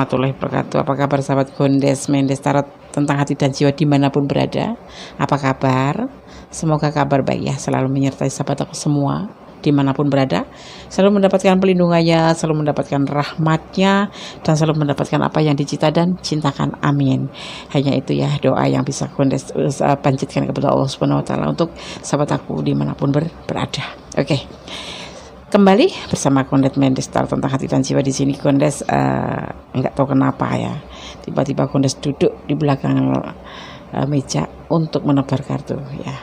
warahmatullahi wabarakatuh. Apa kabar sahabat Gondes Mendes Tarot tentang hati dan jiwa dimanapun berada? Apa kabar? Semoga kabar baik ya selalu menyertai sahabat aku semua dimanapun berada, selalu mendapatkan pelindungannya, selalu mendapatkan rahmatnya, dan selalu mendapatkan apa yang dicita dan cintakan. Amin. Hanya itu ya doa yang bisa Gondes panjatkan kepada Allah Subhanahu Wa Taala untuk sahabat aku dimanapun berada. Oke. Kembali bersama Gondes Mendes Tarot tentang hati dan jiwa. Di sini Gondes nggak tahu kenapa ya, tiba-tiba Gondes duduk di belakang meja untuk menebar kartu ya.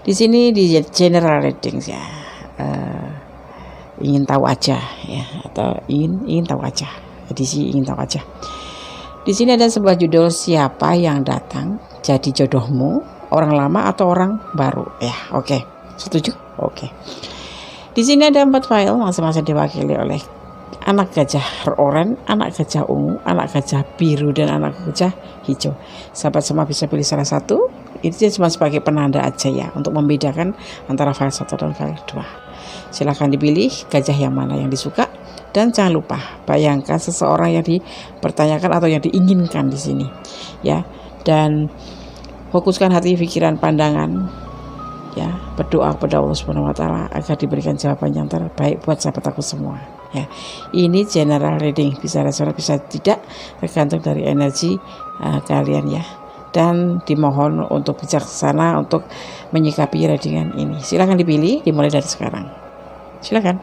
Di sini di general reading ya, ingin tahu aja ya, atau ingin tahu aja. Di sini ingin tahu aja. Di sini ada sebuah judul, siapa yang datang jadi jodohmu, orang lama atau orang baru ya. Oke, setuju? Oke. Di sini ada 4 file, masing-masing diwakili oleh anak gajah oranye, anak gajah ungu, anak gajah biru, dan anak gajah hijau. Sahabat semua bisa pilih salah satu. Itu cuma sebagai penanda aja ya, untuk membedakan antara file 1 dan file 2. Silahkan dipilih gajah yang mana yang disuka, dan jangan lupa bayangkan seseorang yang dipertanyakan atau yang diinginkan di sini ya, dan fokuskan hati, pikiran, pandangan ya, berdoa kepada Allah Subhanahu Wa Taala agar diberikan jawaban yang terbaik buat sahabat aku semua ya. Ini general reading, bisa resonate bisa tidak, tergantung dari energi kalian ya, dan dimohon untuk bijaksana untuk menyikapi readingan ini. Silakan dipilih, dimulai dari sekarang. Silakan.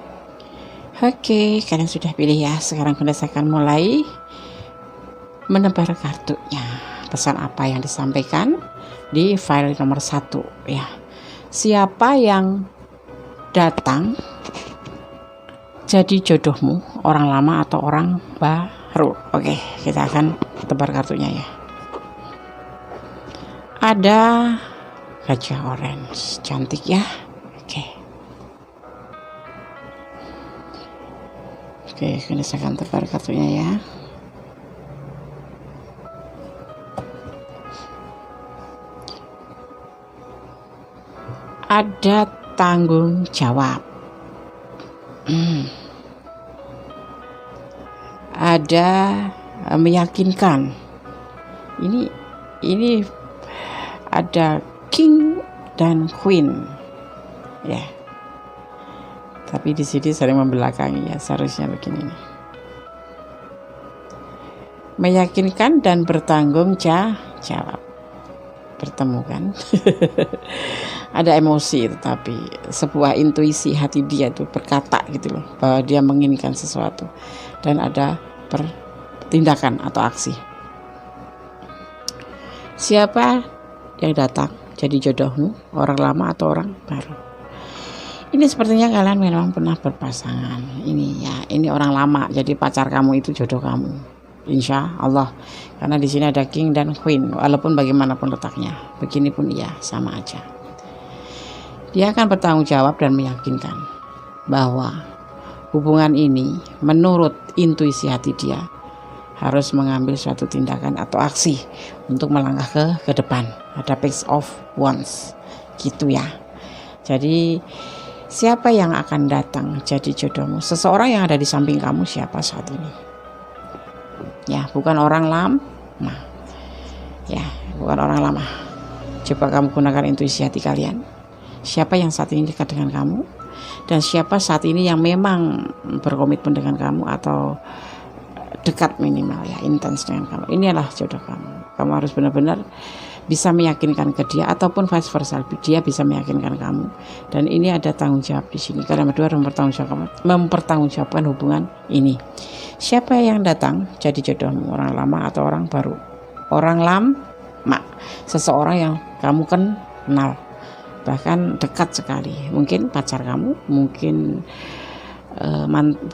Oke, kalian sudah pilih ya. Sekarang Gondes akan mulai menebar kartunya. Pesan apa yang disampaikan di file nomor 1 ya. Siapa yang datang jadi jodohmu, orang lama atau orang baru? Oke, kita akan tebar kartunya ya. Ada gajah orange, cantik ya. Oke, ini saya akan tebar kartunya ya. Ada tanggung jawab, ada meyakinkan. Ini ada king dan queen ya, tapi di sini sering membelakangi ya, seharusnya begini nih. Meyakinkan dan bertanggung jawab, bertemu kan. Ada emosi, tetapi sebuah intuisi hati dia itu berkata gitu loh, bahwa dia menginginkan sesuatu, dan ada tindakan atau aksi. Siapa yang datang jadi jodohmu, orang lama atau orang baru? Ini sepertinya kalian memang pernah berpasangan. Ini ya, ini orang lama, jadi pacar kamu itu jodoh kamu, insya Allah. Karena di sini ada king dan queen, walaupun bagaimanapun letaknya, begini pun ya sama aja. Dia akan bertanggung jawab dan meyakinkan bahwa hubungan ini menurut intuisi hati dia harus mengambil suatu tindakan atau aksi untuk melangkah ke depan. Ada page of wands gitu ya. Jadi siapa yang akan datang jadi jodohmu? Seseorang yang ada di samping kamu siapa saat ini? Ya, bukan orang lama. Ya, bukan orang lama. Coba kamu gunakan intuisi hati kalian. Siapa yang saat ini dekat dengan kamu, dan siapa saat ini yang memang berkomitmen dengan kamu atau dekat minimal ya, intens dengan kamu. Ini adalah jodoh kamu. Kamu harus benar-benar bisa meyakinkan ke dia, ataupun vice versa, dia bisa meyakinkan kamu. Dan ini ada tanggung jawab di sini. Kalian berdua mempertanggungjawabkan hubungan ini. Siapa yang datang jadi jodohmu, orang lama atau orang baru? Orang lama, seseorang yang kamu kenal, bahkan dekat sekali, mungkin pacar kamu, mungkin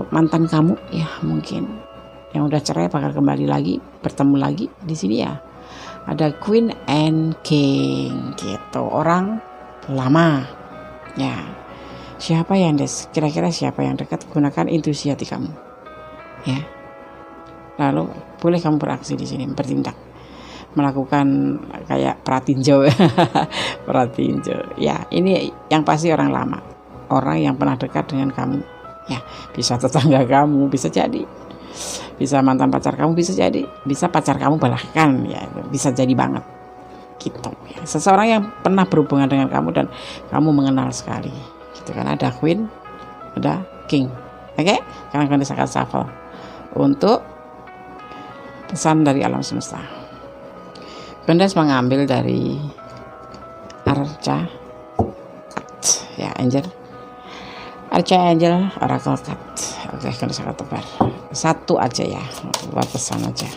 mantan kamu ya, mungkin yang udah cerai bakal kembali lagi, bertemu lagi. Di sini ya ada queen and king gitu, orang lama ya. Siapa yang kira-kira siapa yang dekat? Gunakan intuisi hati kamu ya, lalu boleh kamu beraksi di sini, bertindak, melakukan kayak pratinjau. Pratinjau ya, ini yang pasti orang lama, orang yang pernah dekat dengan kamu ya, bisa tetangga kamu, bisa jadi Bisa mantan pacar kamu, bisa jadi bisa pacar kamu bahkan ya, bisa jadi banget gitu ya. Seseorang yang pernah berhubungan dengan kamu dan kamu mengenal sekali gitu kan. Ada Queen, ada King. Oke, sekarang kalian akan shuffle untuk pesan dari alam semesta. Kondes mengambil dari Arca ya, Angel Archangel Oracle Card. Oke, kalau saya tebar satu aja ya, buat pesan aja.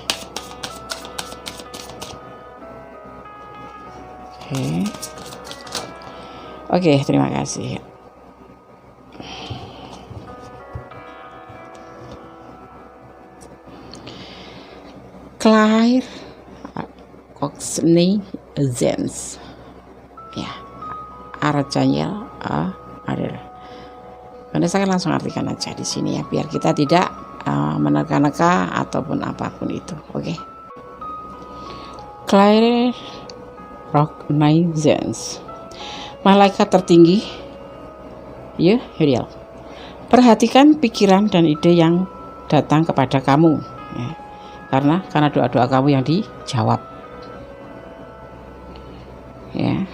Oke, terima kasih. Claire Coxney Zens ya, Archangel Ariel. Karena saya langsung artikan aja di sini ya, biar kita tidak menerka-neka ataupun apapun itu. Oke. Claire Rocknizens, malaikat tertinggi, ya, Ariel. Perhatikan pikiran dan ide yang datang kepada kamu, ya. Karena doa-doa kamu yang dijawab. Ya.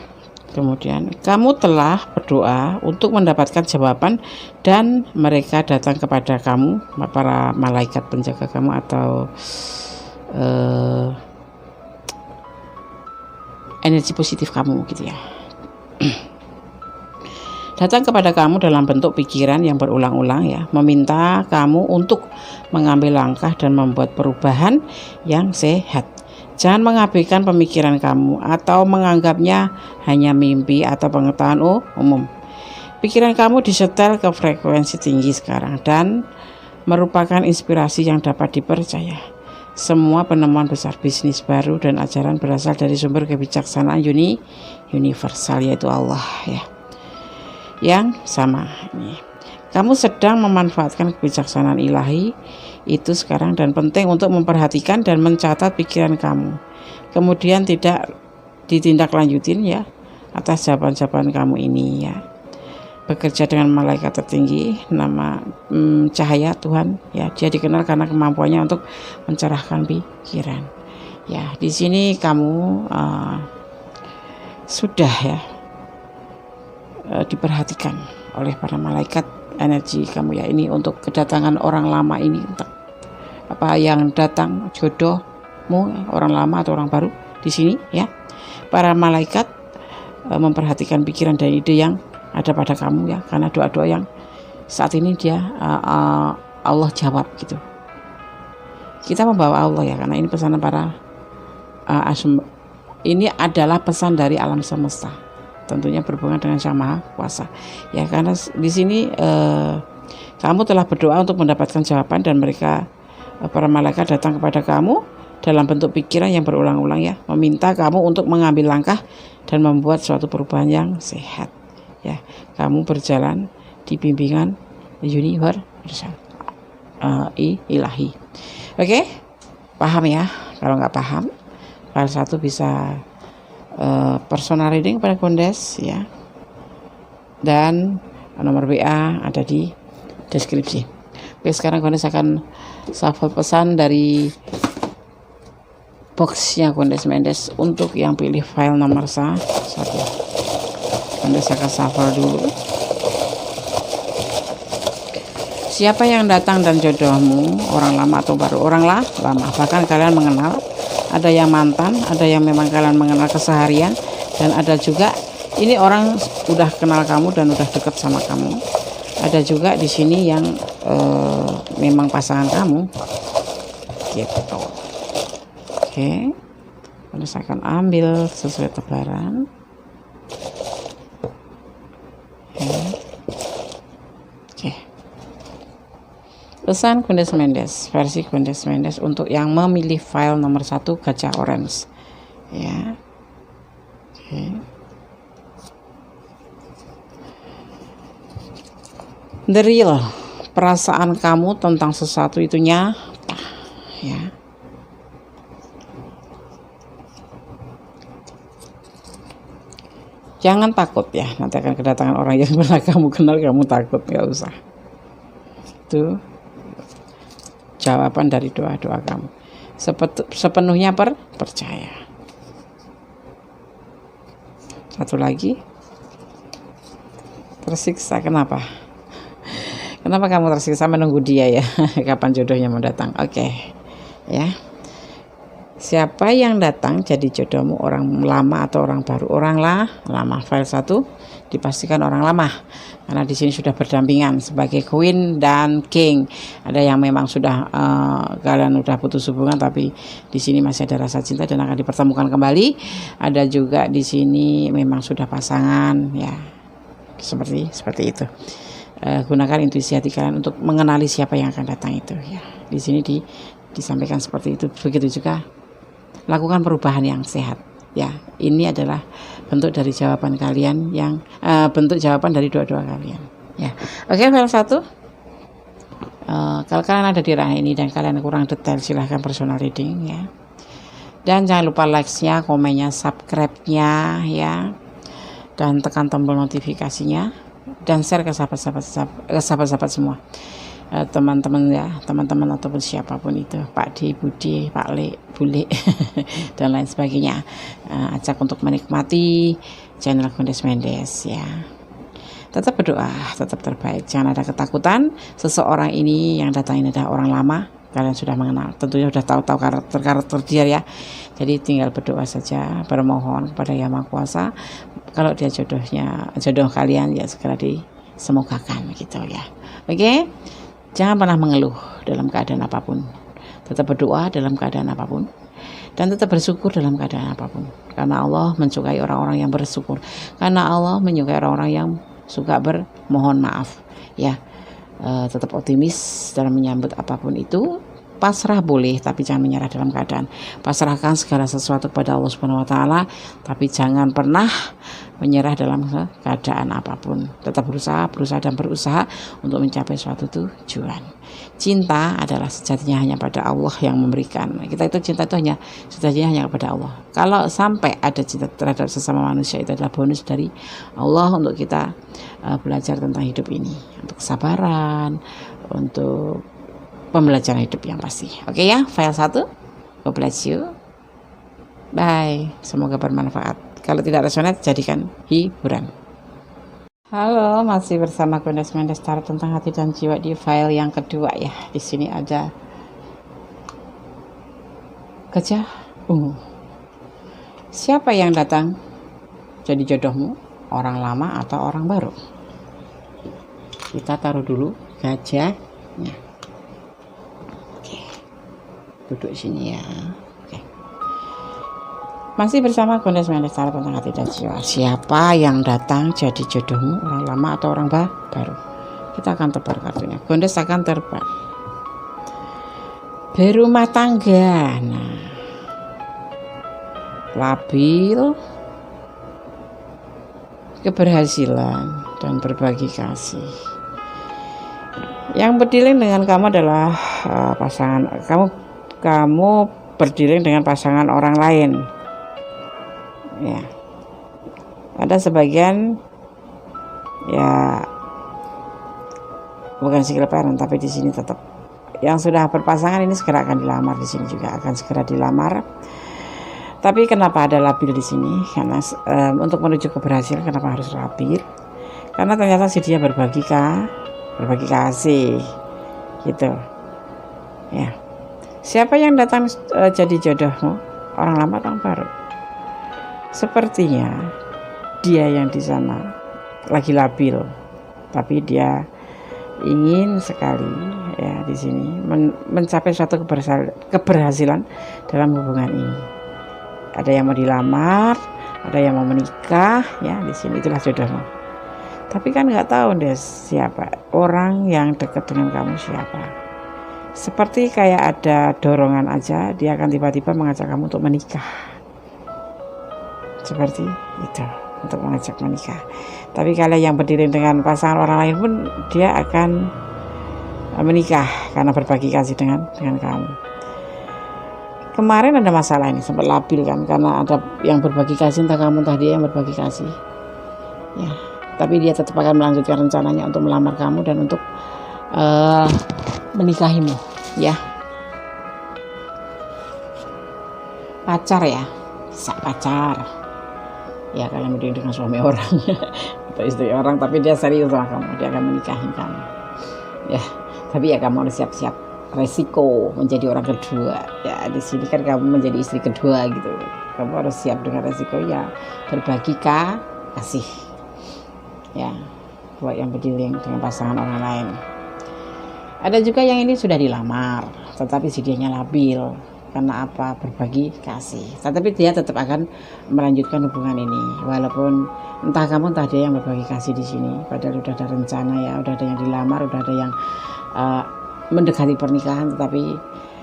Kemudian kamu telah berdoa untuk mendapatkan jawaban dan mereka datang kepada kamu, para malaikat penjaga kamu atau energi positif kamu gitu ya. Datang kepada kamu dalam bentuk pikiran yang berulang-ulang ya, meminta kamu untuk mengambil langkah dan membuat perubahan yang sehat. Jangan mengabaikan pemikiran kamu atau menganggapnya hanya mimpi atau pengetahuan umum. Pikiran kamu disetel ke frekuensi tinggi sekarang dan merupakan inspirasi yang dapat dipercaya. Semua penemuan besar, bisnis baru dan ajaran berasal dari sumber kebijaksanaan universal, yaitu Allah ya. Yang sama ini. Kamu sedang memanfaatkan kebijaksanaan ilahi itu sekarang dan penting untuk memperhatikan dan mencatat pikiran kamu. Kemudian tidak ditindaklanjutin ya atas jawaban-jawaban kamu ini ya. Bekerja dengan malaikat tertinggi nama cahaya Tuhan ya. Dia dikenal karena kemampuannya untuk mencerahkan pikiran. Ya, di sini kamu sudah ya diperhatikan oleh para malaikat energi kamu ya, ini untuk kedatangan orang lama ini, untuk apa yang datang jodohmu, orang lama atau orang baru di sini ya. Para malaikat memperhatikan pikiran dan ide yang ada pada kamu ya, karena doa-doa yang saat ini dia Allah jawab gitu. Kita membawa Allah ya, karena ini pesanan para ini adalah pesan dari alam semesta, tentunya berhubungan dengan Sang Maha Kuasa ya, karena di sini kamu telah berdoa untuk mendapatkan jawaban dan mereka para malaikat datang kepada kamu dalam bentuk pikiran yang berulang-ulang ya, meminta kamu untuk mengambil langkah dan membuat suatu perubahan yang sehat ya. Kamu berjalan di bimbingan universal ilahi. Oke, paham ya? Kalau nggak paham, file 1 bisa personal reading pada Kondes ya, dan nomor WA ada di deskripsi. Oke, sekarang Kondes akan shuffle pesan dari boxnya Kondes Mendes untuk yang pilih file nomor 1. Kondes akan shuffle dulu. Siapa yang datang dan jodohmu, orang lama atau baru? Orang lama, bahkan kalian mengenal. Ada yang mantan, ada yang memang kalian mengenal keseharian, dan ada juga ini orang udah kenal kamu dan udah deket sama kamu. Ada juga di sini yang memang pasangan kamu gitu. Oke, terus akan ambil sesuai tebaran. Oke. Pesan Kondes Mendes, versi Kondes Mendes untuk yang memilih file nomor 1 gajah orange ya. Oke. The real, perasaan kamu tentang sesuatu itu nyata ya. Jangan takut ya, nanti akan kedatangan orang yang pernah kamu kenal, kamu takut, nggak usah. Tuh, jawaban dari doa-doa kamu. Sepenuhnya percaya. Satu lagi, tersiksa. Kenapa? Kenapa kamu tersiksa menunggu dia ya? Kapan jodohnya mau datang? Oke, ya. Siapa yang datang jadi jodohmu, orang lama atau orang baru? Orang lama. File 1 dipastikan orang lama, karena di sini sudah berdampingan sebagai queen dan king. Ada yang memang sudah kalian udah putus hubungan, tapi di sini masih ada rasa cinta dan akan dipertemukan kembali. Ada juga di sini memang sudah pasangan, ya, seperti itu. Gunakan intuisi hati kalian untuk mengenali siapa yang akan datang itu, ya. Di sini disampaikan seperti itu. Begitu juga lakukan perubahan yang sehat, ya. Ini adalah bentuk dari jawaban kalian yang bentuk jawaban dari doa-doa kalian, ya. Oke, file 1. Kalau kalian ada di ranah ini dan kalian kurang detail, silahkan personal reading, ya. Dan jangan lupa like-nya, komennya, subscribe-nya, ya, dan tekan tombol notifikasinya dan share ke sahabat-sahabat semua, teman-teman, ya, teman-teman ataupun siapapun itu, Pak D, Budi, Pak Le, Bule dan lain sebagainya. Ajak untuk menikmati channel Gondes Mendes, ya. Tetap berdoa, tetap terbaik, jangan ada ketakutan. Seseorang ini yang datang ini adalah orang lama, kalian sudah mengenal, tentunya sudah tahu karakter dia, ya. Jadi tinggal berdoa saja, bermohon kepada Yang Maha Kuasa kalau dia jodoh kalian, ya, segera disemogakan gitu, ya. Oke. Jangan pernah mengeluh dalam keadaan apapun. Tetap berdoa dalam keadaan apapun. Dan tetap bersyukur dalam keadaan apapun. Karena Allah menyukai orang-orang yang bersyukur. Karena Allah menyukai orang-orang yang suka bermohon maaf, ya. Tetap optimis dalam menyambut apapun itu. Pasrah boleh, tapi jangan menyerah dalam keadaan. Pasrahkan segala sesuatu kepada Allah Subhanahu wa taala, tapi jangan pernah menyerah dalam keadaan apapun. Tetap berusaha dan berusaha untuk mencapai suatu tujuan. Cinta adalah sejatinya hanya pada Allah yang memberikan. Kita itu cinta itu sejatinya hanya kepada Allah. Kalau sampai ada cinta terhadap sesama manusia, itu adalah bonus dari Allah untuk kita belajar tentang hidup ini, untuk kesabaran, untuk pembelajaran hidup yang pasti. Oke, ya, file 1. God bless you. Bye. Semoga bermanfaat. Kalau tidak resonate, jadikan hiburan. Halo, masih bersama Gondes Mendes Tarot tentang hati dan jiwa di file yang kedua, ya. Di sini ada gajah ungu. Siapa yang datang jadi jodohmu? Orang lama atau orang baru? Kita taruh dulu gajahnya. Duduk sini, ya. Oke. Masih bersama Gondes Mendes Tarot tentang hati dan jiwa. Siapa yang datang jadi jodohmu? Orang lama atau orang baru? Kita akan tebar kartunya. Gondes akan tebar berumah tangga. Nah, labil, keberhasilan, dan berbagi kasih. Yang berdiling dengan kamu adalah pasangan kamu berdiling dengan pasangan orang lain, ya. Ada sebagian, ya, bukan skill parent, tapi di sini tetap yang sudah berpasangan ini segera akan dilamar. Di sini juga akan segera dilamar. Tapi kenapa ada labil di sini? Karena untuk menuju keberhasilan, kenapa harus labil? Karena ternyata si dia berbagi kasih, gitu, ya. Siapa yang datang jadi jodohmu? Orang lama atau orang baru? Sepertinya dia yang di sana lagi labil, tapi dia ingin sekali, ya, di sini mencapai suatu keberhasilan dalam hubungan ini. Ada yang mau dilamar, ada yang mau menikah, ya. Di sini itulah jodohmu. Tapi kan nggak tahu deh siapa orang yang dekat dengan kamu, siapa. Seperti kayak ada dorongan aja, dia akan tiba-tiba mengajak kamu untuk menikah. Seperti itu, untuk mengajak menikah. Tapi kalau yang berdiri dengan pasangan orang lain pun, dia akan menikah karena berbagi kasih dengan kamu. Kemarin ada masalah ini, sempat labil kan, karena ada yang berbagi kasih, entah kamu entah dia yang berbagi kasih, ya. Tapi dia tetap akan melanjutkan rencananya untuk melamar kamu dan untuk menikahimu, ya. pacar ya, pacar ya, kalian udah dengan suami orang atau istri orang, tapi dia serius sama kamu, dia akan menikahin kamu ya. Tapi ya kamu harus siap-siap resiko menjadi orang kedua ya. Di sini kan kamu menjadi istri kedua gitu, kamu harus siap dengan resiko ya, berbagi kasih ya buat yang berdealing dengan pasangan orang lain. Ada juga yang ini sudah dilamar tetapi si dianya labil. Karena apa? Berbagi kasih. Tetapi dia tetap akan melanjutkan hubungan ini, walaupun entah kamu entah dia yang berbagi kasih di sini. Padahal udah ada rencana ya, udah ada yang dilamar, udah ada yang mendekati pernikahan, tetapi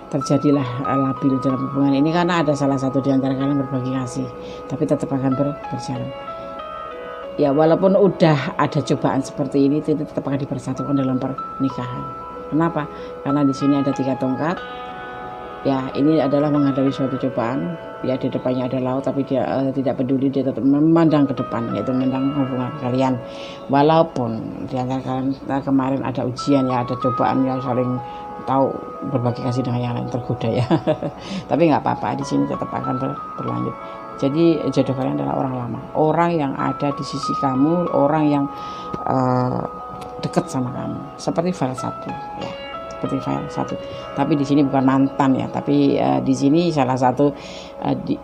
terjadilah labil dalam hubungan ini karena ada salah satu di antara kalian berbagi kasih, tapi tetap akan berjalan. Ya walaupun udah ada cobaan seperti ini, tetap akan dipersatukan dalam pernikahan. Kenapa? Karena di sini ada 3 tongkat. Ya ini adalah menghadapi suatu cobaan. Ya di depannya ada laut, tapi dia tidak peduli, dia tetap memandang ke depan, yaitu memandang hubungan kalian. Walaupun di antara kalian kemarin ada ujian ya, ada cobaan ya, saling tahu berbagi kasih dengan yang lain, tergoda ya. Tapi nggak apa-apa, di sini tetap akan berlanjut. Jadi jodoh kalian adalah orang lama, orang yang ada di sisi kamu, orang yang dekat sama kamu, seperti file 1 ya. Seperti file 1. Tapi di sini bukan mantan ya, tapi di sini salah satu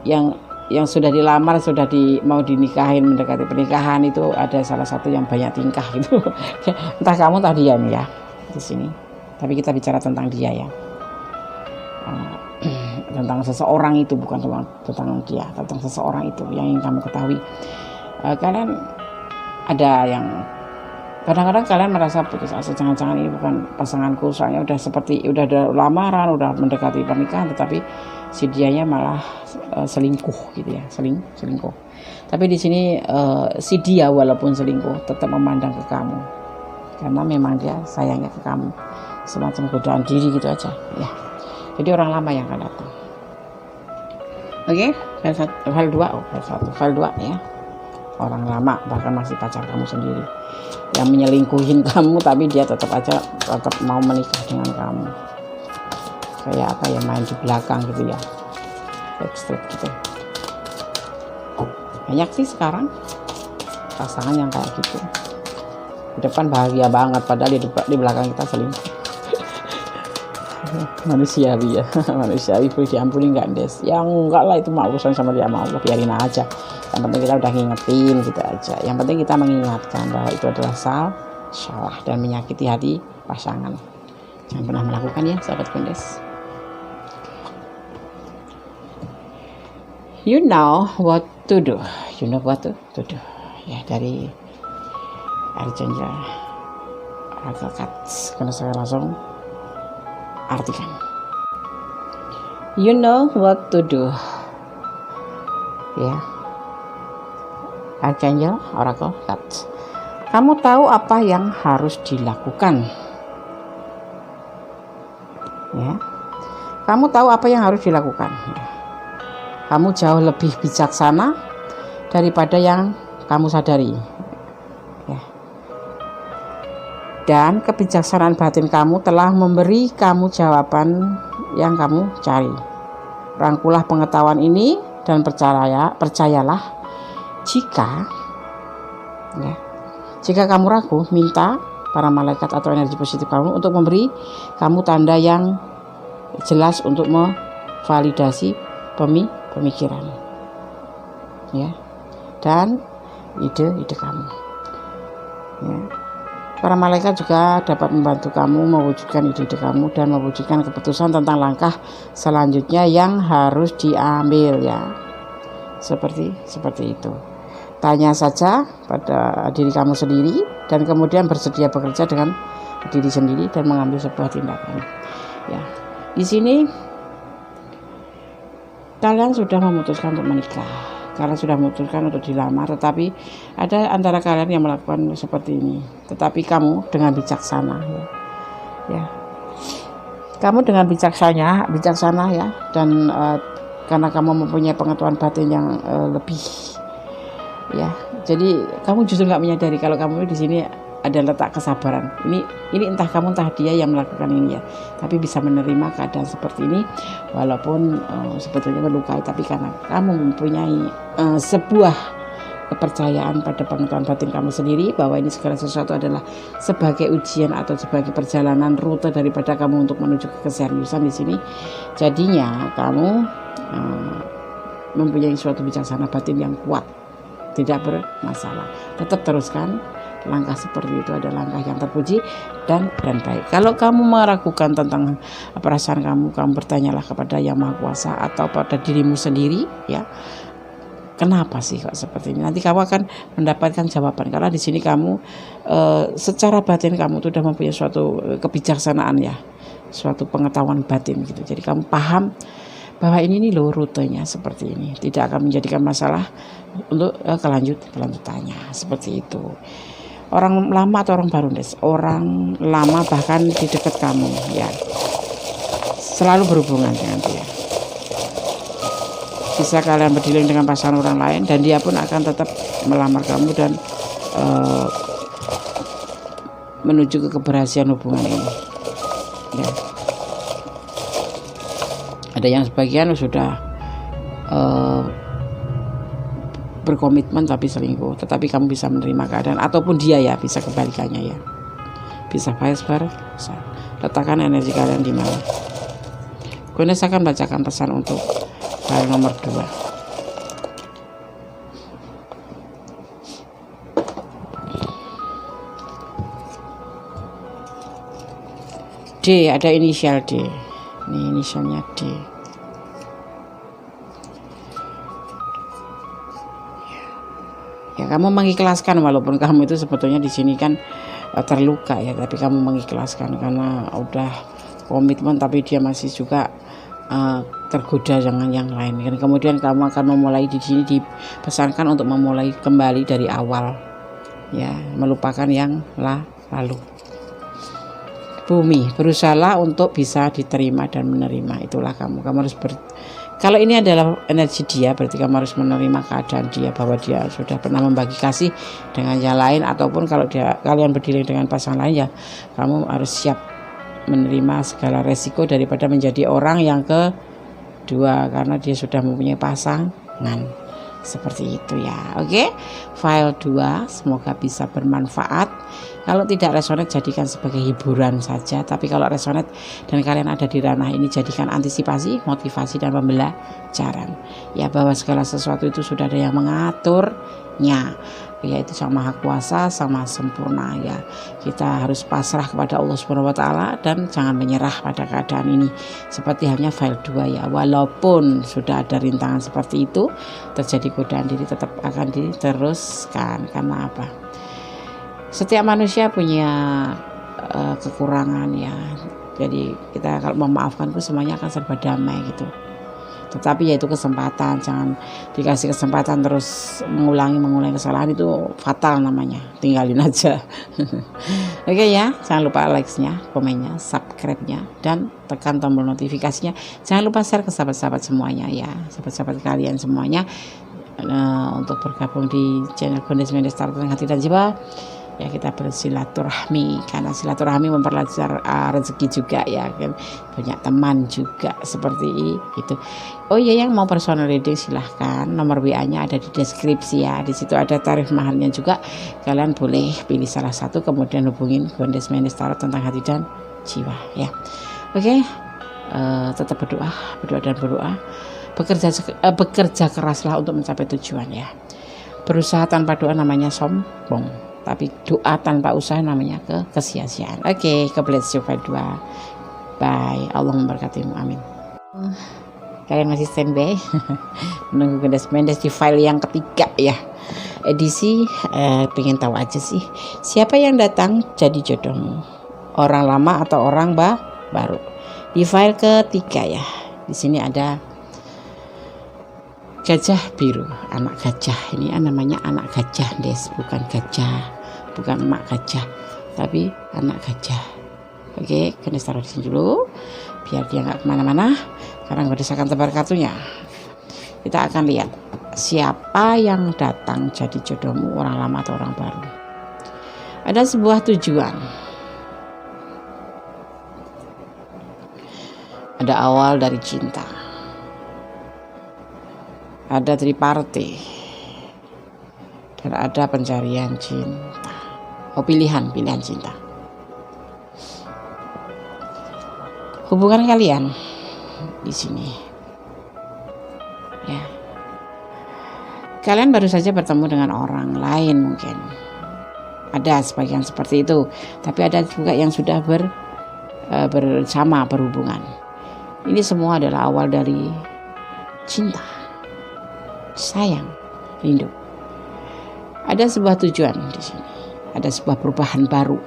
yang sudah dilamar, sudah mau dinikahin, mendekati pernikahan, itu ada salah satu yang banyak tingkah gitu. Entah kamu entah dia nih ya di sini. Tapi kita bicara tentang dia ya. Tentang seseorang itu, bukan tentang dia, tentang seseorang itu yang ingin kamu ketahui. Kalian ada yang kadang-kadang kalian merasa putus asa, jangan-jangan ini bukan pasanganku, soalnya udah ada lamaran, udah mendekati pernikahan, tetapi si dianya malah selingkuh gitu ya, selingkuh. Tapi di sini si dia walaupun selingkuh tetap memandang ke kamu, karena memang dia sayangnya ke kamu, semacam godaan diri gitu aja ya. Jadi orang lama yang akan datang. Oke, file 2 file 2 ya. Orang lama, bahkan masih pacar kamu sendiri yang menyelingkuhin kamu, tapi dia tetap mau menikah dengan kamu. Kayak apa ya, main di belakang gitu ya, backstreet gitu. Banyak sih sekarang pasangan yang kayak gitu. Di depan bahagia banget, padahal di belakang kita selingkuh. Manusiawi ya, manusiawi, boleh diampuni nggak Des? Ya enggak lah, itu mah urusan sama dia, mau Allah, biarin aja. Yang penting kita udah ngingetin gitu aja. Yang penting kita mengingatkan bahwa itu adalah salah dan menyakiti hati pasangan. Jangan pernah melakukan ya, sahabat Kundes. You know what to do. You know what to do. Ya, dari Arcangel Oracle Cards. Karena saya langsung artikan. You know what to do. Ya. Arcangel Oracle Cards. Kamu tahu apa yang harus dilakukan. Ya. Kamu tahu apa yang harus dilakukan. Kamu jauh lebih bijaksana daripada yang kamu sadari. Ya. Dan kebijaksanaan batin kamu telah memberi kamu jawaban yang kamu cari. Rangkulah pengetahuan ini dan percayalah, jika kamu ragu, minta para malaikat atau energi positif kamu untuk memberi kamu tanda yang jelas untuk memvalidasi pemikiran ya, dan ide-ide kamu ya. Para malaikat juga dapat membantu kamu mewujudkan ide-ide kamu dan mewujudkan keputusan tentang langkah selanjutnya yang harus diambil ya. Seperti itu. Tanya saja pada diri kamu sendiri dan kemudian bersedia bekerja dengan diri sendiri dan mengambil sebuah tindakan. Ya, di sini kalian sudah memutuskan untuk menikah, kalian sudah memutuskan untuk dilamar, tetapi ada antara kalian yang melakukan seperti ini. Tetapi kamu dengan bijaksana, ya. Kamu dengan bijaksana ya, dan karena kamu mempunyai pengetahuan batin yang lebih. Ya, jadi kamu justru nggak menyadari kalau kamu di sini ada letak kesabaran. Ini entah kamu entah dia yang melakukan ini ya, tapi bisa menerima keadaan seperti ini walaupun sebetulnya melukai, tapi karena kamu mempunyai sebuah kepercayaan pada pengetahuan batin kamu sendiri bahwa ini segala sesuatu adalah sebagai ujian atau sebagai perjalanan rute daripada kamu untuk menuju ke keseriusan di sini. Jadinya kamu mempunyai suatu bijaksana batin yang kuat, tidak bermasalah. Tetap teruskan. Langkah seperti itu adalah langkah yang terpuji dan baik. Kalau kamu meragukan tentang perasaan kamu bertanyalah kepada Yang Maha Kuasa atau pada dirimu sendiri ya. Kenapa sih kok seperti ini? Nanti kamu akan mendapatkan jawaban, karena di sini kamu secara batin kamu sudah mempunyai suatu kebijaksanaan ya, suatu pengetahuan batin gitu. Jadi kamu paham bahwa ini loh rutenya seperti ini, tidak akan menjadikan masalah untuk kelanjutannya seperti itu. Orang lama atau orang baru, Des? Orang lama bahkan di dekat kamu ya, selalu berhubungan dengan dia. Bisa kalian berdialog dengan pasangan orang lain dan dia pun akan tetap melamar kamu dan menuju ke keberhasilan hubungan ini ya. Ada yang sebagian sudah berkomitmen tapi selingkuh, tetapi kamu bisa menerima keadaan, ataupun dia ya bisa kebalikannya ya, bisa vice versa. Letakkan energi kalian di mana. Kemudian saya akan bacakan pesan untuk file nomor 2. D, ada inisial D. Ini inisialnya D. Ya, kamu mengikhlaskan walaupun kamu itu sebetulnya di sini kan terluka ya, tapi kamu mengikhlaskan karena udah komitmen tapi dia masih juga tergoda dengan yang lain. Dan kemudian kamu akan memulai di sini, dipesankan untuk memulai kembali dari awal ya, melupakan yang lalu. Bumi, berusahalah untuk bisa diterima dan menerima. Itulah kamu harus kalau ini adalah energi dia, berarti kamu harus menerima keadaan dia, bahwa dia sudah pernah membagi kasih dengan yang lain, ataupun kalau kalian berdiri dengan pasangan lain ya, kamu harus siap menerima segala resiko daripada menjadi orang yang kedua, karena dia sudah mempunyai pasangan. Seperti itu ya. Oke, file 2 semoga bisa bermanfaat. Kalau tidak resonate jadikan sebagai hiburan saja, tapi kalau resonate dan kalian ada di ranah ini jadikan antisipasi, motivasi dan pembelajaran ya, bahwa segala sesuatu itu sudah ada yang mengaturnya, yaitu Sang Maha Kuasa, Sang Maha Sempurna ya. Kita harus pasrah kepada Allah Subhanahu wa taala dan jangan menyerah pada keadaan ini. Seperti halnya file 2 ya, walaupun sudah ada rintangan seperti itu, terjadi godaan diri, tetap akan diteruskan. Karena apa? Setiap manusia punya kekurangan ya. Jadi kita kalau memaafkan itu semuanya akan serba damai gitu. Tetapi yaitu kesempatan, jangan dikasih kesempatan terus mengulangi kesalahan, itu fatal namanya, tinggalin aja. Oke ya, jangan lupa like-nya, komennya, subscribe-nya, dan tekan tombol notifikasinya. Jangan lupa share ke sahabat-sahabat semuanya ya, sahabat-sahabat kalian semuanya, untuk bergabung di channel Gondes Mendes Tarot Hati dan Jiwa. Ya, kita bersilaturahmi, karena silaturahmi memperlancar rezeki juga ya kan, banyak teman juga seperti itu. Oh iya, yang mau personal reading silahkan, nomor WA-nya ada di deskripsi ya, di situ ada tarif mahalnya juga. Kalian boleh pilih salah satu, kemudian hubungin Gondes Mendes Tarot tentang hati dan jiwa ya. Oke, tetap berdoa dan berdoa, bekerja keraslah untuk mencapai tujuan ya. Berusaha tanpa doa namanya sombong, tapi doa tanpa usaha namanya kesia-siaan. Oke, God bless you file 2. Bye. Allah memberkatimu. Amin. Kalian masih standby menunggu Gondes Mendes di file yang ketiga ya. Edisi pengen tahu aja sih, siapa yang datang jadi jodohmu? Orang lama atau orang baru? Di file ketiga ya. Di sini ada gajah biru, anak gajah. Ini namanya anak gajah, Des, bukan gajah, bukan emak gajah, tapi anak gajah. Oke, Gondes taruh di sini dulu biar dia nggak kemana-mana. Sekarang Gondes akan tebar kartunya. Kita akan lihat siapa yang datang jadi jodohmu, orang lama atau orang baru. Ada sebuah tujuan, ada awal dari cinta, ada tripartite, dan ada pencarian cinta. Pilihan cinta. Hubungan kalian di sini, ya. Kalian baru saja bertemu dengan orang lain mungkin. Ada sebagian seperti itu, tapi ada juga yang sudah bersama berhubungan. Ini semua adalah awal dari cinta, sayang, rindu. Ada sebuah tujuan di sini. Ada sebuah perubahan baru,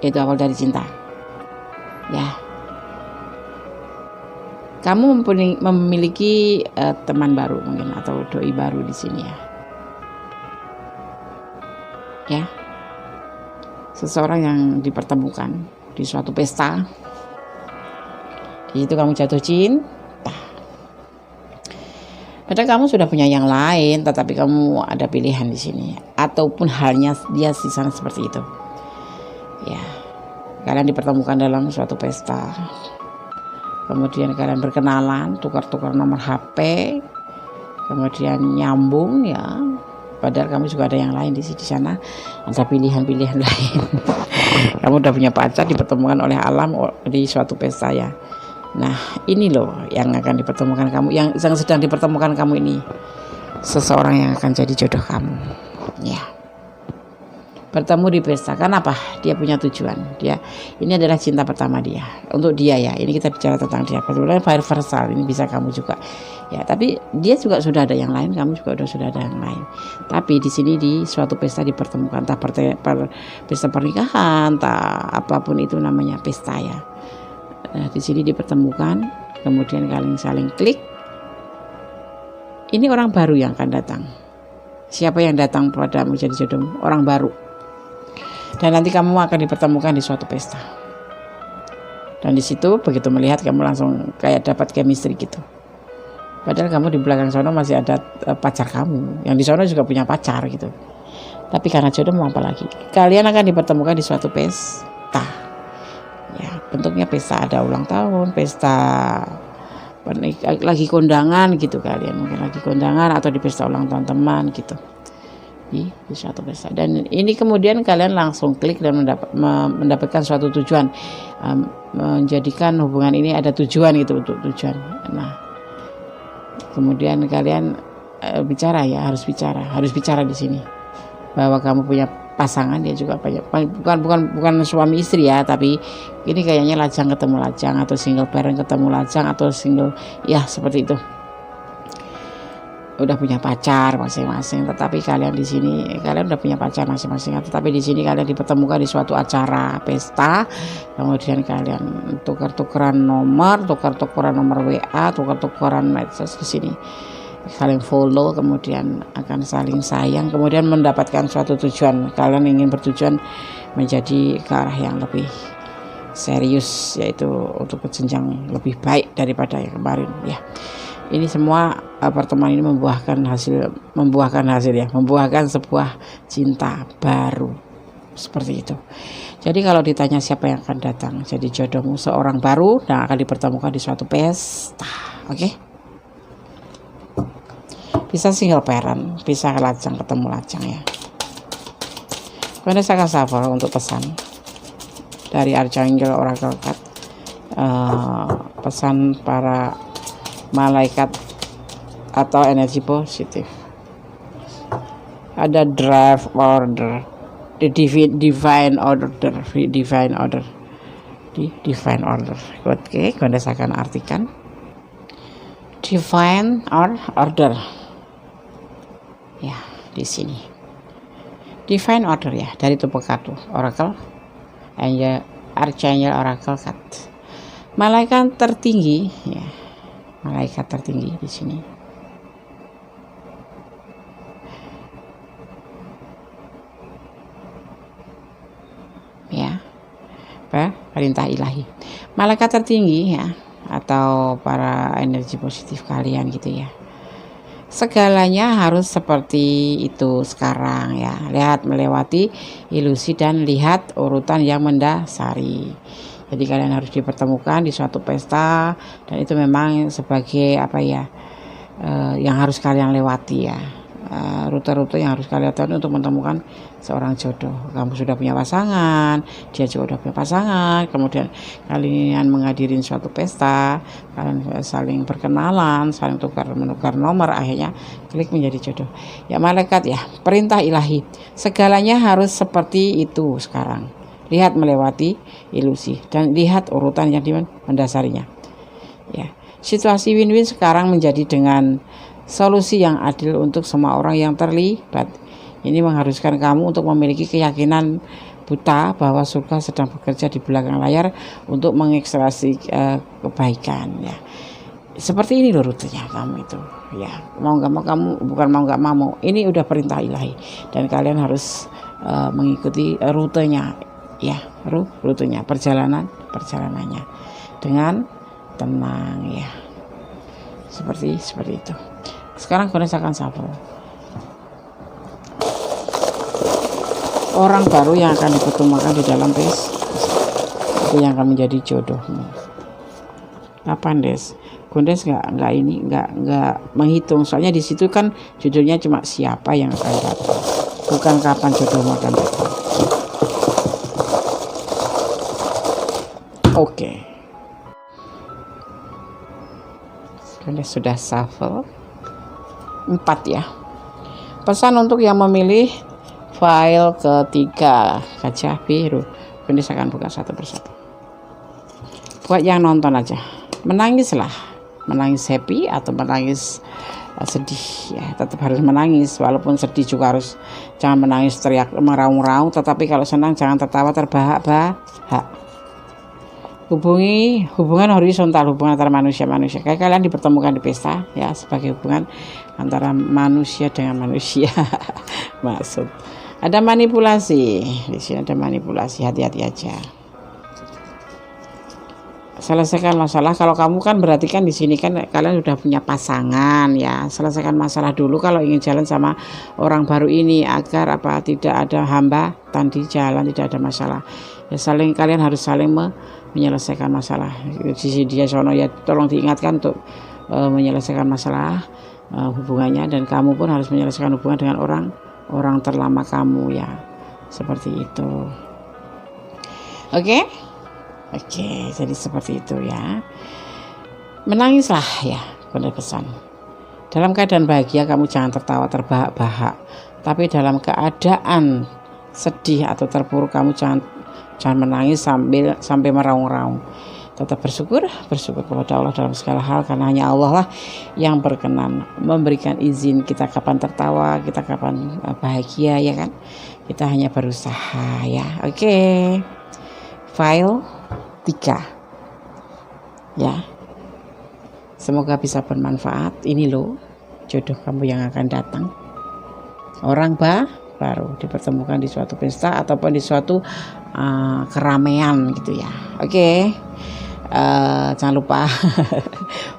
yaitu awal dari cinta. Ya. Kamu memiliki teman baru mungkin atau doi baru di sini ya. Ya. Seseorang yang dipertemukan di suatu pesta. Di situ kamu jatuh cinta. Padahal kamu sudah punya yang lain, tetapi kamu ada pilihan di sini, ataupun halnya dia di sana seperti itu. Ya, kalian dipertemukan dalam suatu pesta. Kemudian kalian berkenalan, tukar-tukar nomor HP, kemudian nyambung ya. Padahal kamu juga ada yang lain di sana, ada pilihan-pilihan lain. Kamu udah punya pacar, dipertemukan oleh alam di suatu pesta ya. Nah, ini loh yang akan dipertemukan kamu, yang sedang dipertemukan kamu ini, seseorang yang akan jadi jodoh kamu. Ya. Bertemu di pesta. Kenapa? Dia punya tujuan. Ini adalah cinta pertama dia. Untuk dia ya. Ini kita bicara tentang dia. Kebetulan universal, ini bisa kamu juga. Ya, tapi dia juga sudah ada yang lain, kamu juga sudah ada yang lain. Tapi di sini di suatu pesta dipertemukan, entah pesta pernikahan, entah apapun itu namanya pesta ya. Nah, di sini dipertemukan, kemudian kalian saling klik. Ini orang baru yang akan datang. Siapa yang datang padamu jadi jodohmu? Orang baru. Dan nanti kamu akan dipertemukan di suatu pesta. Dan di situ begitu melihat kamu langsung kayak dapat chemistry gitu. Padahal kamu di belakang sana masih ada pacar kamu, yang di sana juga punya pacar gitu. Tapi karena jodoh mau apa lagi? Kalian akan dipertemukan di suatu pesta. Ya, bentuknya pesta, ada ulang tahun, pesta lagi kondangan gitu, kalian mungkin lagi kondangan atau di pesta ulang tahun teman gitu, di suatu pesta. Dan ini kemudian kalian langsung klik dan mendapatkan suatu tujuan, menjadikan hubungan ini ada tujuan gitu, untuk tujuan. Nah, kemudian kalian harus bicara di sini bahwa kamu punya pasangan, dia juga banyak, bukan suami istri ya, tapi ini kayaknya lajang ketemu lajang, atau single parent ketemu lajang, atau single ya seperti itu, udah punya pacar masing-masing. Tetapi kalian di sini udah punya pacar masing-masing, tetapi di sini kalian dipertemukan di suatu acara pesta, kemudian kalian tukar-tukaran nomor WA, tukar-tukaran medsos di sini, saling follow, kemudian akan saling sayang, kemudian mendapatkan suatu tujuan. Kalian ingin bertujuan menjadi ke arah yang lebih serius, yaitu untuk jenjang lebih baik daripada yang kemarin ya. Ini semua pertemuan ini membuahkan hasil ya, membuahkan sebuah cinta baru seperti itu. Jadi kalau ditanya siapa yang akan datang jadi jodohmu, seorang baru dan akan dipertemukan di suatu pesta. Oke? Bisa single parent, bisa lajang ketemu lajang ya. Kemudian saya akan shuffle untuk pesan dari Archangel Oracle Card, pesan para malaikat atau energi positif. Ada drive order, the divine order. Oke, Anda akan artikan divine order. Ya, di sini divine order ya, dari tubuh kartu Oracle Archangel Oracle Card, malaikat tertinggi ya, malaikat tertinggi di sini. Ya, perintah ilahi, malaikat tertinggi ya, atau para energi positif kalian gitu ya. Segalanya harus seperti itu sekarang ya. Lihat melewati ilusi dan lihat urutan yang mendasari. Jadi kalian harus dipertemukan di suatu pesta dan itu memang sebagai apa ya, yang harus kalian lewati ya. Rute-rute yang harus kalian lewati untuk menemukan seorang jodoh. Kamu sudah punya pasangan, dia juga sudah punya pasangan, kemudian kalian menghadirin suatu pesta, kalian saling berkenalan, saling menukar nomor, akhirnya klik menjadi jodoh. Ya malaikat ya, perintah ilahi. Segalanya harus seperti itu sekarang. Lihat melewati ilusi dan lihat urutan yang mendasarinya. Ya, situasi win-win sekarang menjadi dengan solusi yang adil untuk semua orang yang terlibat. Ini mengharuskan kamu untuk memiliki keyakinan buta bahwa surga sedang bekerja di belakang layar untuk mengekstraksi kebaikan ya. Seperti ini loh rutenya kamu itu ya. Mau nggak mau kamu, bukan mau nggak mau, ini udah perintah ilahi dan kalian harus mengikuti rutenya ya, rutenya, perjalanannya dengan tenang ya. Seperti itu. Sekarang gunakan shuffle. Orang baru yang akan dipertemukan di dalam pesta itu yang akan menjadi jodohmu. Kapan Des? Gondes nggak menghitung, soalnya di situ kan judulnya cuma siapa yang akan datang, bukan kapan jodohmu akan datang. Oke. Gondes sudah shuffle 4 ya. Pesan untuk yang memilih file ketiga gajah biru, Gondes akan buka satu persatu. Buat yang nonton aja, menangislah, menangis happy atau menangis sedih ya, tetap harus menangis. Walaupun sedih juga harus, jangan menangis teriak meraung-raung, tetapi kalau senang jangan tertawa terbahak-bahak. Hubungan horizontal, hubungan antara manusia-manusia. Kayak kalian dipertemukan di pesta ya, sebagai hubungan antara manusia dengan manusia. Maksud ada manipulasi di sini, ada manipulasi, hati-hati aja. Selesaikan masalah. Kalau kamu kan berarti kan di sini kan kalian sudah punya pasangan ya. Selesaikan masalah dulu kalau ingin jalan sama orang baru ini agar apa, tidak ada hambatan di jalan, tidak ada masalah. Ya kalian harus saling menyelesaikan masalah. Sisi dia sono ya, tolong diingatkan untuk menyelesaikan masalah hubungannya, dan kamu pun harus menyelesaikan hubungan dengan orang terlama kamu ya. Seperti itu. Oke, jadi seperti itu ya. Menangislah ya, benar pesan. Dalam keadaan bahagia kamu jangan tertawa terbahak-bahak, tapi dalam keadaan sedih atau terpuruk kamu jangan menangis sampai meraung-raung. Tetap bersyukur kepada Allah dalam segala hal, karena hanya Allah lah yang berkenan memberikan izin kita kapan tertawa, kita kapan bahagia ya kan. Kita hanya berusaha ya. Oke. File 3 ya. Semoga bisa bermanfaat. Ini loh jodoh kamu yang akan datang. Orang baru dipertemukan di suatu pesta ataupun di suatu keramaian gitu ya. Oke. Jangan lupa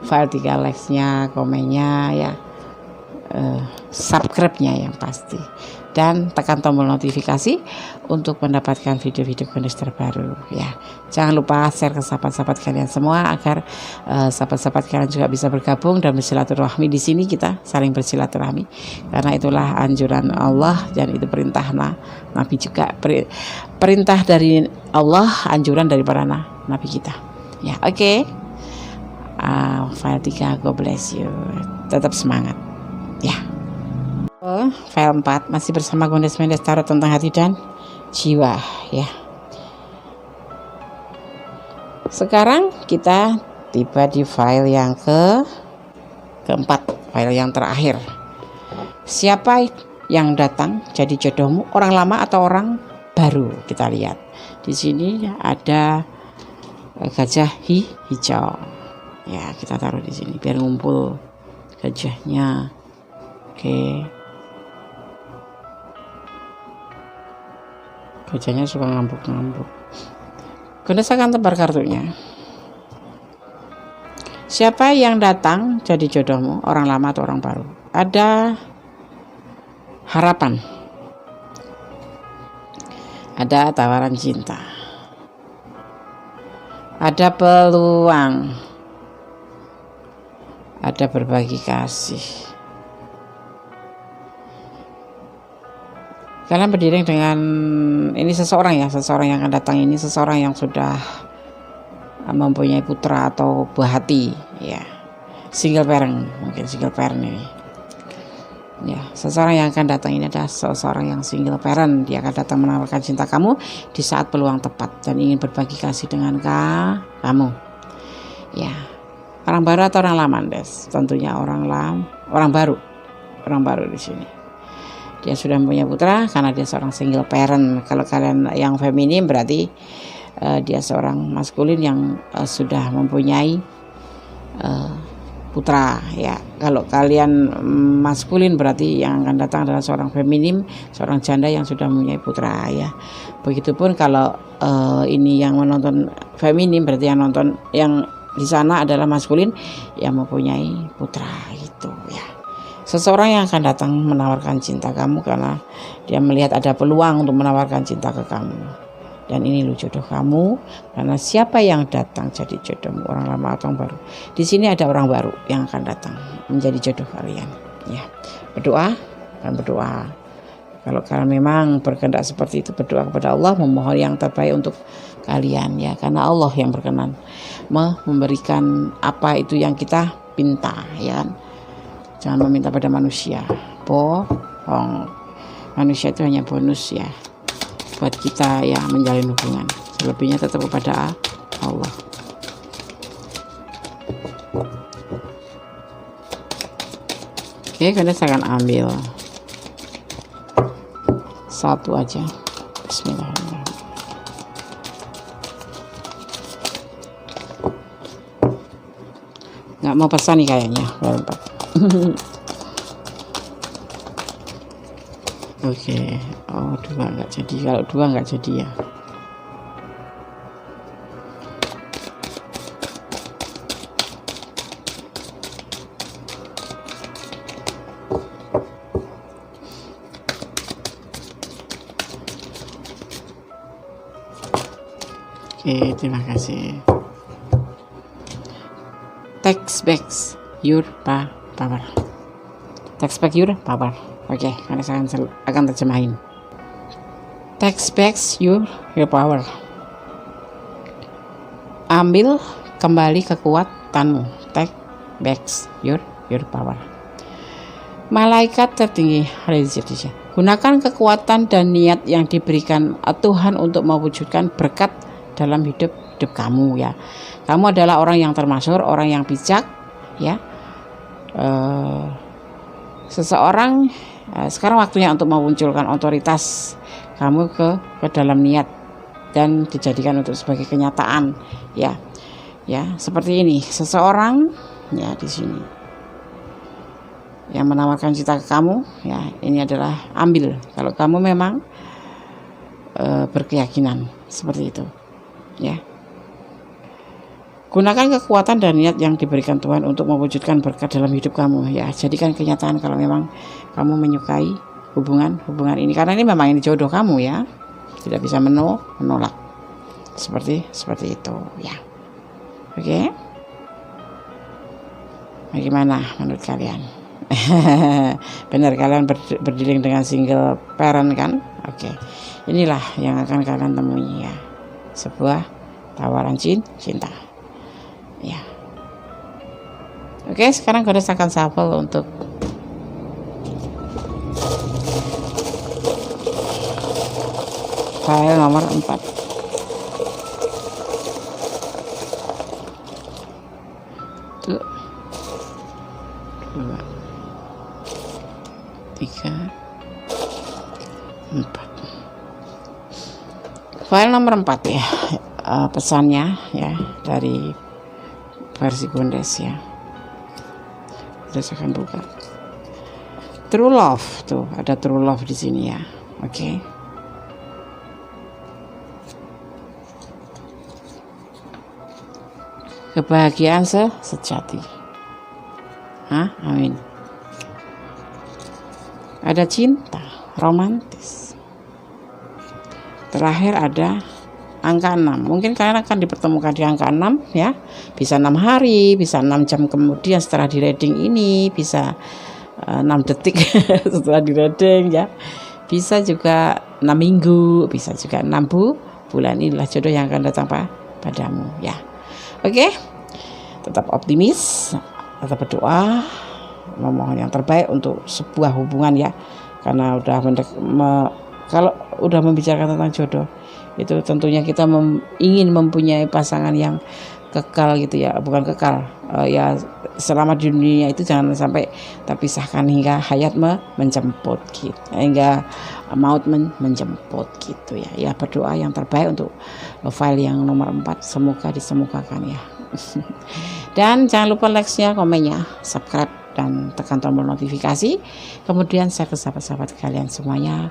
file 3 like-nya, komennya ya, subscribe-nya yang pasti, dan tekan tombol notifikasi untuk mendapatkan video-video Gondes terbaru ya. Jangan lupa share ke sahabat-sahabat kalian semua agar sahabat-sahabat kalian juga bisa bergabung dan bersilaturahmi. Di sini kita saling bersilaturahmi karena itulah anjuran Allah dan itu perintah Nabi juga, perintah dari Allah, anjuran dari para Nabi kita ya. Oke. File 3, God bless you, tetap semangat ya. File 4 masih bersama Gondes Mendes, tarot tentang hati dan jiwa ya. Sekarang kita tiba di file yang keempat, file yang terakhir. Siapa yang datang jadi jodohmu, orang lama atau orang baru? Kita lihat di sini ada gajah hijau ya, kita taruh di sini biar ngumpul gajahnya. Oke. Gajahnya suka ngambuk-ngambuk. Gondes akan tebar kartunya. Siapa yang datang jadi jodohmu, orang lama atau orang baru? ada harapan, ada tawaran cinta, ada peluang, ada berbagi kasih. Kalian berdiri dengan ini seseorang yang akan datang ini seseorang yang sudah mempunyai putra atau buah hati, ya, single parent, mungkin single parent ini, ya, seseorang yang akan datang ini adalah seseorang yang single parent. Dia akan datang menawarkan cinta kamu di saat peluang tepat dan ingin berbagi kasih dengan kamu, ya. Orang baru atau orang lama, Des? Tentunya orang baru di sini. Dia sudah mempunyai putra karena dia seorang single parent. Kalau kalian yang feminim berarti dia seorang maskulin yang sudah mempunyai putra, ya. Kalau kalian maskulin berarti yang akan datang adalah seorang feminim, seorang janda yang sudah mempunyai putra, ya. Begitupun kalau ini yang menonton feminim berarti yang nonton yang di sana adalah maskulin yang mempunyai putra, gitu, ya. Seseorang yang akan datang menawarkan cinta kamu karena dia melihat ada peluang untuk menawarkan cinta ke kamu. Dan ini jodoh kamu, karena siapa yang datang jadi jodohmu, orang lama atau orang baru. Di sini ada orang baru yang akan datang menjadi jodoh kalian, ya. Berdoa. Kalau kalian memang berkehendak seperti itu, berdoa kepada Allah, memohon yang terbaik untuk kalian, ya, karena Allah yang berkenan memberikan apa itu yang kita pinta, ya. Jangan meminta pada manusia, bohong. Manusia itu hanya bonus, ya, buat kita, ya, menjalin hubungan. Selebihnya tetap kepada Allah. Oke, kalian akan ambil satu aja. Bismillahirrahmanirrahim. Nggak mau pesan nih kayaknya. Oke. Oh, dua nggak jadi. Kalau dua nggak jadi, ya. Oke, terima kasih. Takes back your power. Takes back your power. Oke, karena saya akan terjemahin. Takes back your power. Ambil kembali kekuatanmu. Take back your power. Malaikat tertinggi, gunakan kekuatan dan niat yang diberikan Tuhan untuk mewujudkan berkat dalam hidup kamu, ya. Kamu adalah orang yang termasyhur, orang yang bijak, ya. Seseorang sekarang waktunya untuk memunculkan otoritas kamu ke dalam niat dan dijadikan untuk sebagai kenyataan, ya. Ya, seperti ini. Seseorang, ya, di sini yang menawarkan cinta ke kamu, ya, ini adalah ambil kalau kamu memang berkeyakinan seperti itu, ya. Gunakan kekuatan dan niat yang diberikan Tuhan untuk mewujudkan berkat dalam hidup kamu, ya. Jadikan kenyataan kalau memang kamu menyukai hubungan ini, karena ini memang ini jodoh kamu, ya. Tidak bisa menolak. Seperti itu, ya. Oke. Bagaimana menurut kalian? Benar, kalian berdealing dengan single parent, kan? Oke. Inilah yang akan kalian temui, ya. Sebuah tawaran cinta. Ya. Oke, sekarang Goddess akan shuffle untuk file nomor 4. Tuh. 2 3 4. File nomor 4, ya. Pesannya, ya, dari versi Goddess, ya. Goddess akan buka. True love, tuh ada true love di sini, ya. Oke. Kebahagiaan sejati. Amin. ada cinta, romantis. Terakhir ada angka 6. Mungkin kalian akan dipertemukan di angka 6 ya. Bisa 6 hari, bisa 6 jam kemudian setelah di reading ini, bisa 6 detik setelah di reading ya. Bisa juga 6 minggu, bisa juga 6 bulan. Inilah jodoh yang akan datang padamu ya. Oke. Tetap optimis, tetap berdoa, memohon yang terbaik untuk sebuah hubungan ya. Karena kalau udah membicarakan tentang jodoh, itu tentunya kita ingin mempunyai pasangan yang kekal gitu ya, bukan kekal ya, selama di dunia itu jangan sampai terpisahkan hingga hayat menjemput gitu, hingga maut menjemput gitu ya. Ya berdoa yang terbaik untuk file yang nomor 4, semoga disemogakan ya. Dan jangan lupa like-nya, komennya, subscribe dan tekan tombol notifikasi, kemudian share ke sahabat-sahabat kalian semuanya,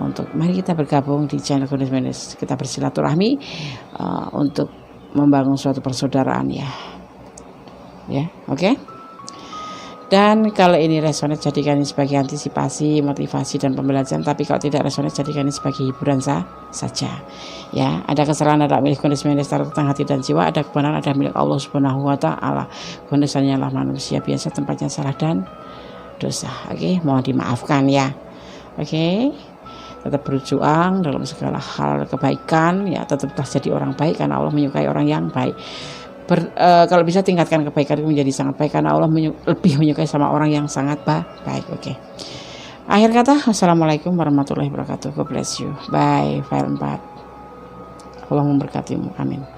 untuk mari kita bergabung di channel Goddess Manage, kita bersilaturahmi untuk membangun suatu persaudaraan ya oke. Dan kalau ini resonate, jadikan ini sebagai antisipasi, motivasi dan pembelajaran. Tapi kalau tidak resonate, jadikan ini sebagai hiburan saja ya. Ada kesalahan, ada milik Goddess Manage tentang hati dan jiwa, ada kebenaran, ada milik Allah Subhanahu wa Ta'ala. Goddess hanyalah manusia biasa, tempatnya salah dan dosa. Oke, mohon dimaafkan ya. Oke, tetap berjuang dalam segala hal kebaikan ya, tetaplah jadi orang baik karena Allah menyukai orang yang baik. Kalau bisa tingkatkan kebaikan menjadi sangat baik karena Allah lebih menyukai sama orang yang sangat baik. Oke. Akhir kata, wassalamualaikum warahmatullahi wabarakatuh. God bless you. Bye. File 4. Allah memberkatimu. Amin.